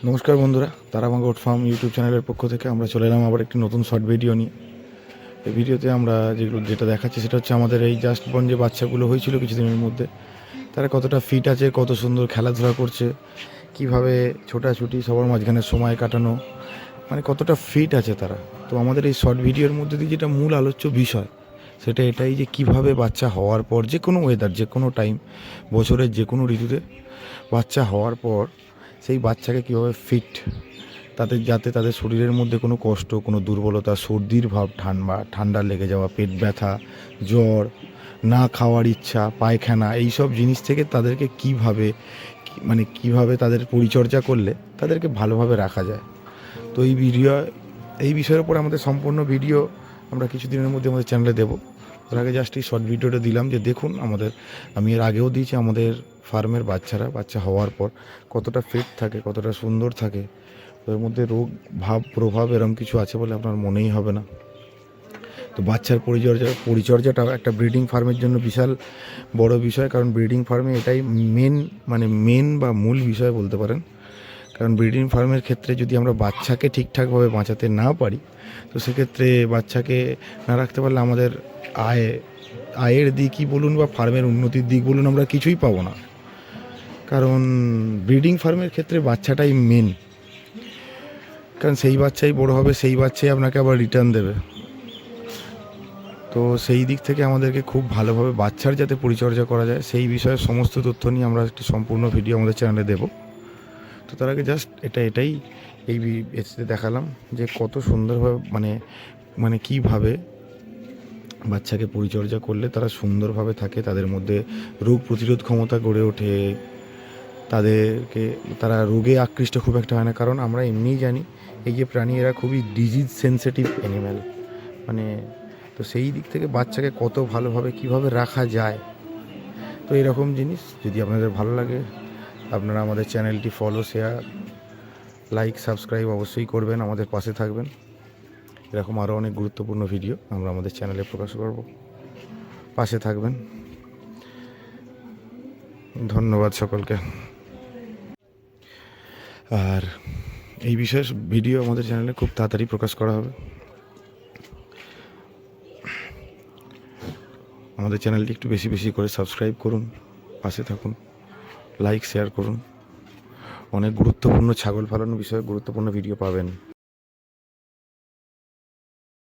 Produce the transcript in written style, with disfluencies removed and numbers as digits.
নমস্কার বন্ধুরা, তারাবাঙ্গ goat farm YouTube চ্যানেলের পক্ষ থেকে আমরা চলে এলাম আবার একটি নতুন শর্ট ভিডিও নিয়ে। এই ভিডিওতে আমরা যেটা দেখাচ্ছি সেটা হচ্ছে আমাদের এই জাস্ট বর্ন যে বাচ্চাগুলো হয়েছিল কিছুদিনের মধ্যে, তারা কতটা ফিট আছে, কত সুন্দর খেলাধুলা করছে, কিভাবে ছোটাছুটি সবার মাঝখানে সময় কাটানো, মানে কতটা ফিট আছে তারা। তো আমাদের এই শর্ট ভিডিওর মধ্যে দিয়ে যেটা মূল আলোচ্য বিষয় সেটা এটাই যে কিভাবে বাচ্চা হওয়ার পর যে কোনো ওয়েদার, যে কোনো টাইম, বছরের যে কোনো ঋতুতে বাচ্চা হওয়ার পর সেই বাচ্চাকে কীভাবে ফিট, যাতে তাদের শরীরের মধ্যে কোনো কষ্ট, কোনো দুর্বলতা, সর্দির ভাব, ঠান্ডা লেগে যাওয়া, পেট ব্যথা, জ্বর, না খাওয়ার ইচ্ছা, পায়খানা, এই সব জিনিস থেকে তাদেরকে কিভাবে তাদের পরিচর্যা করলে তাদেরকে ভালোভাবে রাখা যায়। তো এই বিষয়ের উপর আমাদের সম্পূর্ণ ভিডিও আমরা কিছুদিনের মধ্যে আমাদের চ্যানেলে দেবো। তার আগে জাস্ট এই শর্ট ভিডিওটা দিলাম যে দেখুন, আমি এর আগেও দিয়েছি আমাদের ফার্মের বাচ্চা হওয়ার পর কতটা ফিট থাকে, কতটা সুন্দর থাকে, ওর মধ্যে রোগ প্রভাব এরকম কিছু আছে বলে আপনার মনেই হবে না। তো বাচ্চার পরিচর্যাটা একটা ব্রিডিং ফার্মের জন্য বিশাল বড় বিষয়, কারণ ব্রিডিং ফার্মে এটাই মেন বা মূল বিষয় বলতে পারেন। কারণ ব্রিডিং ফার্মের ক্ষেত্রে যদি আমরা বাচ্চাকে ঠিকঠাকভাবে বাঁচাতে না পারি, তো সেক্ষেত্রে বাচ্চাকে না রাখতে পারলে আমাদের আয়ের দিকই বলুন বা ফার্মের উন্নতির দিক বলুন, আমরা কিছুই পাবো না। কারণ ব্রিডিং ফার্মের ক্ষেত্রে বাচ্চাটাই মেন, কারণ সেই বাচ্চাই বড় হবে, সেই বাচ্চাই আপনাকে আবার রিটার্ন দেবে। তো সেই দিক থেকে আমাদেরকে খুব ভালোভাবে বাচ্চার যাতে পরিচর্যা করা যায় সেই বিষয়ে সমস্ত তথ্য নিয়ে আমরা একটি সম্পূর্ণ ভিডিও আমাদের চ্যানেলে দেব। তো তার আগে জাস্ট এই এসে দেখালাম যে কত সুন্দরভাবে মানে কীভাবে বাচ্চাকে পরিচর্যা করলে তারা সুন্দরভাবে থাকে, তাদের মধ্যে রোগ প্রতিরোধ ক্ষমতা গড়ে ওঠে, তারা রোগে আকৃষ্ট খুব একটা হয় না। কারণ আমরা এমনিই জানি এই যে প্রাণী, এরা খুবই ডিজিজ সেন্সিটিভ অ্যানিম্যাল, তো সেই দিক থেকে বাচ্চাকে কত ভালোভাবে কীভাবে রাখা যায়। তো এরকম জিনিস যদি আপনাদের ভালো লাগে, আপনারা আমাদের চ্যানেলটি ফলো, শেয়ার, লাইক, সাবস্ক্রাইব অবশ্যই করবেন, আমাদের পাশে থাকবেন। এরকম আরও অনেক গুরুত্বপূর্ণ ভিডিও আমরা আমাদের চ্যানেলে প্রকাশ করব, পাশে থাকবেন। ধন্যবাদ সকলকে। আর এই বিষয়ে ভিডিও আমাদের চ্যানেলে খুব তাড়াতাড়ি প্রকাশ করা হবে। আমাদের চ্যানেলটি একটু বেশি বেশি করে সাবস্ক্রাইব করুন, পাশে থাকুন, লাইক শেয়ার করুন। অনেক গুরুত্বপূর্ণ ছাগল পালন বিষয়ে গুরুত্বপূর্ণ ভিডিও পাবেন।